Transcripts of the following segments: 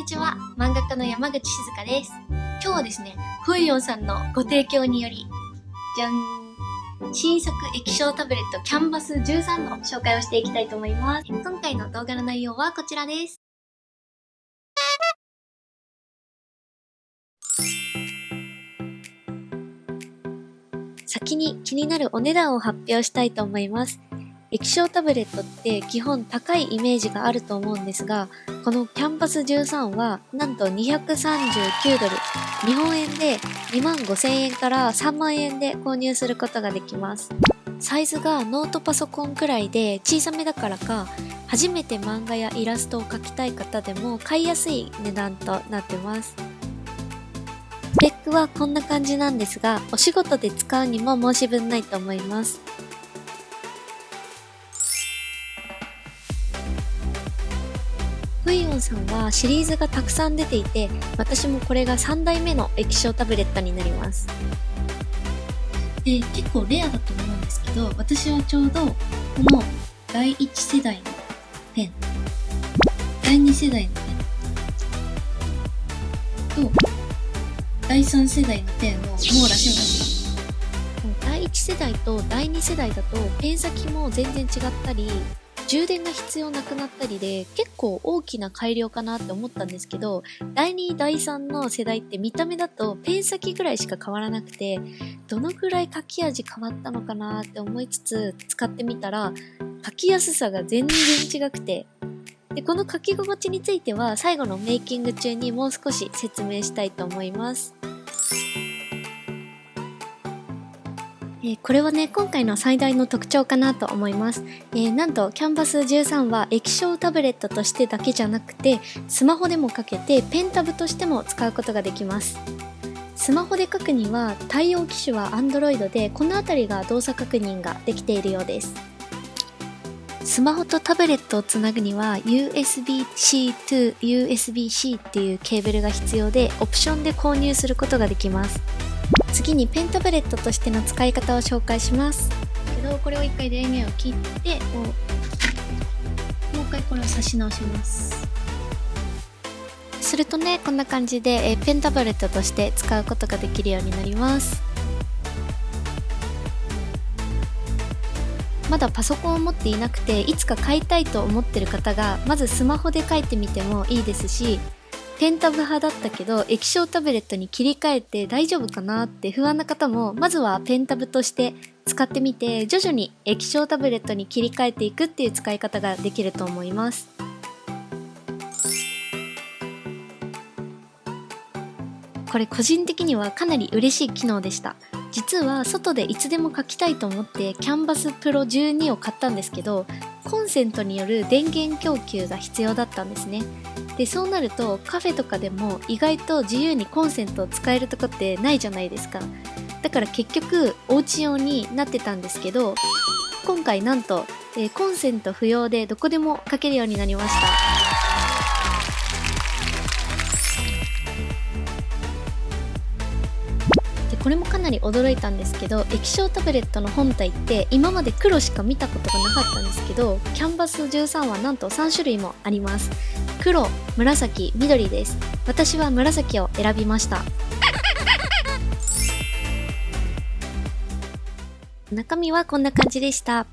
ちは、漫画家の山口静香です。今日はですね、フイヨンさんのご提供により、じゃん、新作液晶タブレットキャンバス13の紹介をしていきたいと思います。今回の動画の内容はこちらです。先に気になるお値段を発表したいと思います。液晶タブレットって基本高いイメージがあると思うんですが、このキャンバス13はなんと239ドル、日本円で25,000円から3万円で購入することができます。サイズがノートパソコンくらいで小さめだからか、初めて漫画やイラストを描きたい方でも買いやすい値段となってます。スペックはこんな感じなんですが、お仕事で使うにも申し分ないと思います。フイヨンさんはシリーズがたくさん出ていて、私もこれが3代目の液晶タブレットになります。で、結構レアだと思うんですけど、私はちょうどこの第1世代のペン、第2世代のペンと第3世代のペンを網羅しました。第1世代と第2世代だとペン先も全然違ったり、充電が必要なくなったりで結構大きな改良かなって思ったんですけど、第2、第3の世代って見た目だとペン先ぐらいしか変わらなくて、どのぐらい書き味変わったのかなって思いつつ使ってみたら、書きやすさが全然違くて、でこの書き心地については最後のメイキング中にもう少し説明したいと思います。これはね、今回の最大の特徴かなと思います。なんとキャンバス13は液晶タブレットとしてだけじゃなくて、スマホでも書けてペンタブとしても使うことができます。スマホで書くには対応機種は Android で、このあたりが動作確認ができているようです。スマホとタブレットをつなぐには USB-C to USB-C っていうケーブルが必要で、オプションで購入することができます。次にペンタブレットとしての使い方を紹介します。これを一回電源を切って、もう一回これを差し直します。するとね、こんな感じでペンタブレットとして使うことができるようになります。まだパソコンを持っていなくて、いつか買いたいと思ってる方が、まずスマホで書いてみてもいいですし、ペンタブ派だったけど液晶タブレットに切り替えて大丈夫かなって不安な方も、まずはペンタブとして使ってみて、徐々に液晶タブレットに切り替えていくっていう使い方ができると思います。これ個人的にはかなり嬉しい機能でした。実は外でいつでも書きたいと思ってキャンバスプロ12を買ったんですけど、コンセントによる電源供給が必要だったんですね。で、そうなるとカフェとかでも意外と自由にコンセントを使えるとこってないじゃないですか。だから結局お家用になってたんですけど、今回なんと、コンセント不要でどこでも書けるようになりました。これもかなり驚いたんですけど、液晶タブレットの本体って今まで黒しか見たことがなかったんですけど、キャンバス13はなんと3種類もあります。黒、紫、緑です。私は紫を選びました。中身はこんな感じでした。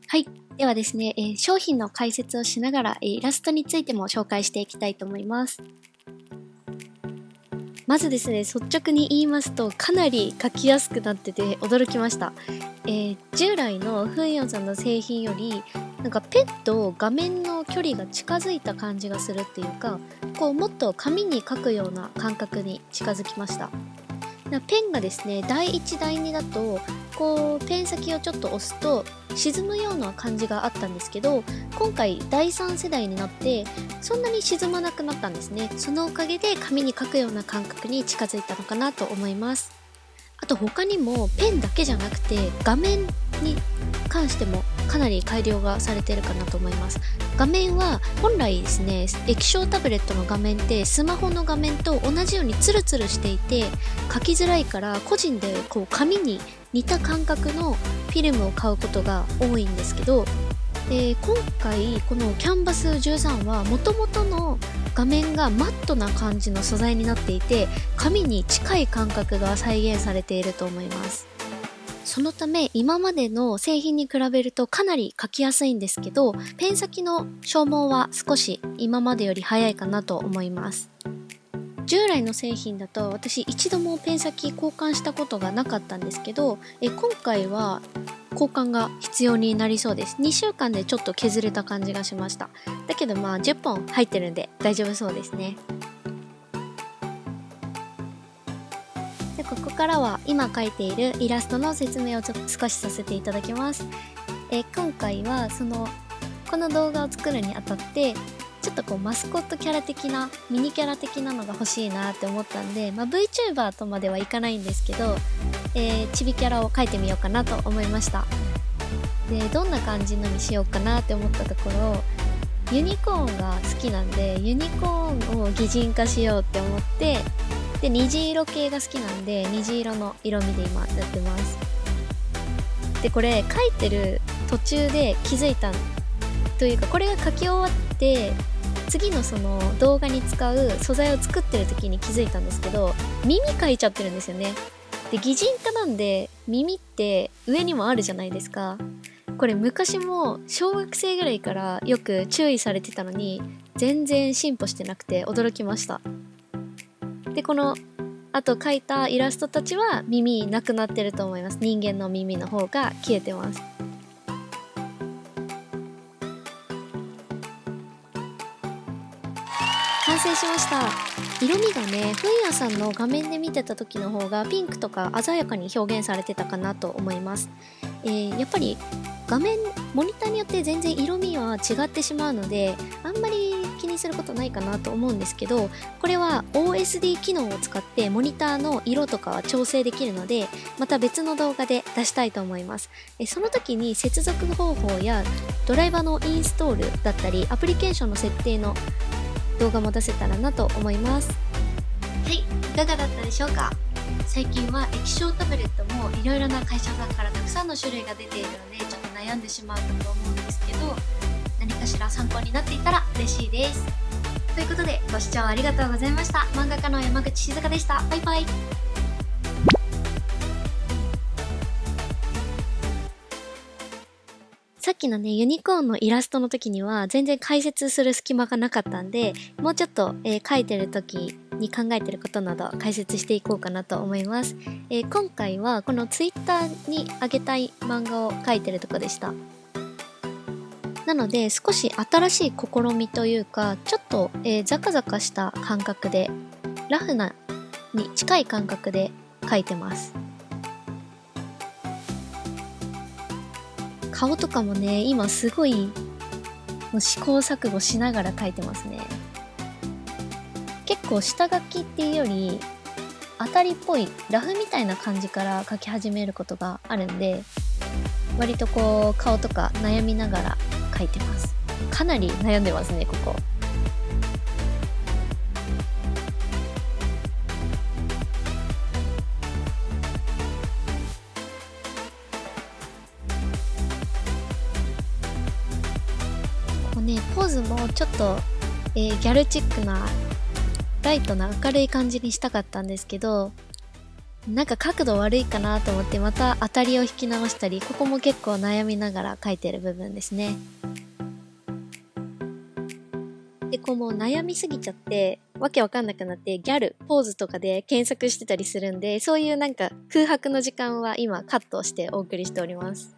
はい。ではですね、商品の解説をしながら、イラストについても紹介していきたいと思います。まずですね、率直に言いますと、かなり書きやすくなってて驚きました。従来のフンヨンさんの製品より、なんかペンと画面の距離が近づいた感じがするっていうか、もっと紙に書くような感覚に近づきました。ペンがですね、第1第2だとペン先をちょっと押すと沈むような感じがあったんですけど、今回第3世代になってそんなに沈まなくなったんですね。そのおかげで紙に書くような感覚に近づいたのかなと思います。あと他にもペンだけじゃなくて画面に関してもかなり改良がされてるかなと思います。画面は本来ですね、液晶タブレットの画面ってスマホの画面と同じようにツルツルしていて書きづらいから、個人でこう紙に似た感覚のフィルムを買うことが多いんですけど、今回このキャンバス13は元々の画面がマットな感じの素材になっていて、紙に近い感覚が再現されていると思います。そのため今までの製品に比べるとかなり書きやすいんですけど、ペン先の消耗は少し今までより早いかなと思います。従来の製品だと私一度もペン先交換したことがなかったんですけど、今回は交換が必要になりそうです。2週間でちょっと削れた感じがしました。だけどまあ10本入ってるんで大丈夫そうですね。でここからは今描いているイラストの説明を少しさせていただきます。今回はこの動画を作るにあたってちょっとこうマスコットキャラ的なミニキャラ的なのが欲しいなって思ったんで、VTuber とまではいかないんですけど、チビキャラを描いてみようかなと思いました。でどんな感じのにしようかなって思ったところ、ユニコーンが好きなんでユニコーンを擬人化しようって思って、で虹色系が好きなんで虹色の色味で今やってます。でこれ描いてる途中で気づいたというか、これが描き終わって次のその動画に使う素材を作ってる時に気づいたんですけど、耳描いちゃってるんですよね。で擬人化なんで耳って上にもあるじゃないですか。これ昔も小学生ぐらいからよく注意されてたのに全然進歩してなくて驚きました。でこのあと描いたイラストたちは耳なくなってると思います。人間の耳の方が消えてます。完成しました。色味がね、ふんやさんの画面で見てた時の方がピンクとか鮮やかに表現されてたかなと思います。やっぱり画面モニターによって全然色味は違ってしまうのであんまり気にすることないかなと思うんですけど、これは OSD 機能を使ってモニターの色とかは調整できるので、また別の動画で出したいと思います。その時に接続方法やドライバーのインストールだったりアプリケーションの設定の動画も出せたらなと思います。はい、いかがだったでしょうか。最近は液晶タブレットもいろいろな会社さんからたくさんの種類が出ているのでちょっと悩んでしまうかと思うんですけど、何かしら参考になっていたら嬉しいです。ということでご視聴ありがとうございました。漫画家の山口静香でした。バイバイ。さっきのねユニコーンのイラストの時には全然解説する隙間がなかったんで、もうちょっと、描いてる時に考えてることなど解説していこうかなと思います。今回はこのツイッターにあげたい漫画を描いてるとこでした。なので少し新しい試みというか、ちょっと、ザカザカした感覚でラフなに近い感覚で描いてます。顔とかもね今すごいもう試行錯誤しながら描いてますね。結構下書きっていうより当たりっぽいラフみたいな感じから描き始めることがあるんで、割とこう顔とか悩みながら描いてます。かなり悩んでますねここ。ポーズもちょっと、ギャルチックなライトな明るい感じにしたかったんですけど、なんか角度悪いかなと思ってまた当たりを引き直したり、ここも結構悩みながら描いてる部分ですね。でこうもう悩みすぎちゃってわけわかんなくなってギャルポーズとかで検索してたりするんで、そういうなんか空白の時間は今カットしてお送りしております。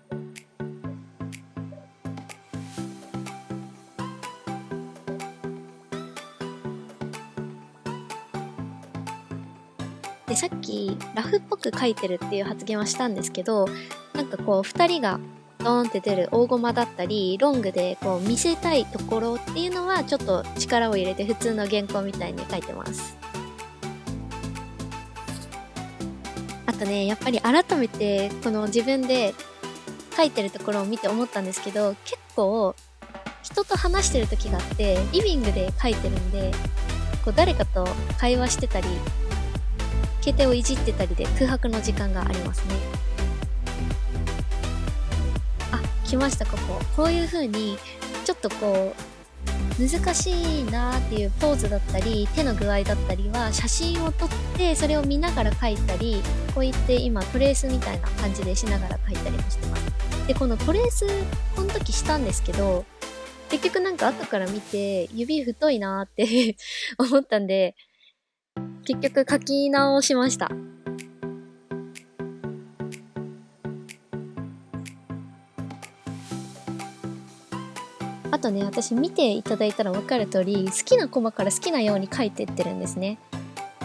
でさっきラフっぽく描いてるっていう発言はしたんですけど、なんかこう2人がドーンって出る大駒だったりロングでこう見せたいところっていうのはちょっと力を入れて普通の原稿みたいに描いてます。あとねやっぱり改めてこの自分で書いてるところを見て思ったんですけど、結構人と話してる時があって、リビングで書いてるんで、こう誰かと会話してたり、携帯をいじってたりで空白の時間がありますね。あ、来ました、ここ。こういう風に、ちょっとこう、難しいなーっていうポーズだったり、手の具合だったりは、写真を撮って、それを見ながら書いたり、こう言って今トレースみたいな感じでしながら書いたりもしてます。で、このトレース、この時したんですけど、結局なんか後から見て、指太いなーって思ったんで、結局書き直しました。あとね、私見ていただいたら分かる通り、好きなコマから好きなように書いてってるんですね。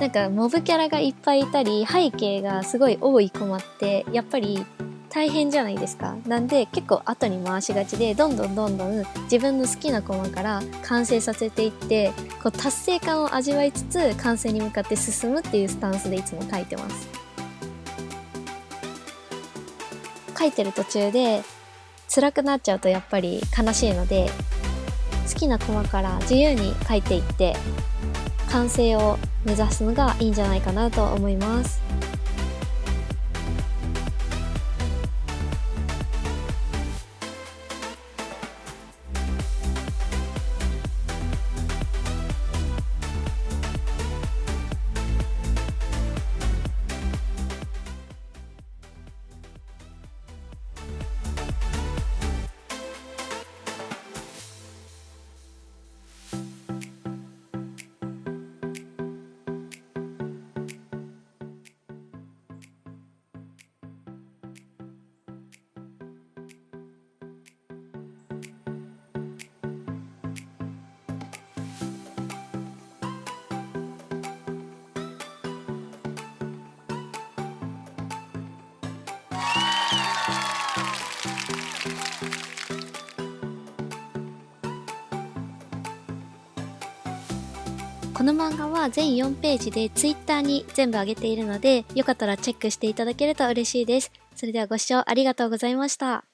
なんかモブキャラがいっぱいいたり、背景がすごい多いコマって、やっぱり大変じゃないですか。なんで結構後に回しがちで、どんどん自分の好きなコマから完成させていって、こう達成感を味わいつつ完成に向かって進むっていうスタンスでいつも書いてます。書いてる途中で辛くなっちゃうとやっぱり悲しいので、好きなコマから自由に書いていって完成を目指すのがいいんじゃないかなと思います。この漫画は全4ページで Twitter に全部上げているので、よかったらチェックしていただけると嬉しいです。それではご視聴ありがとうございました。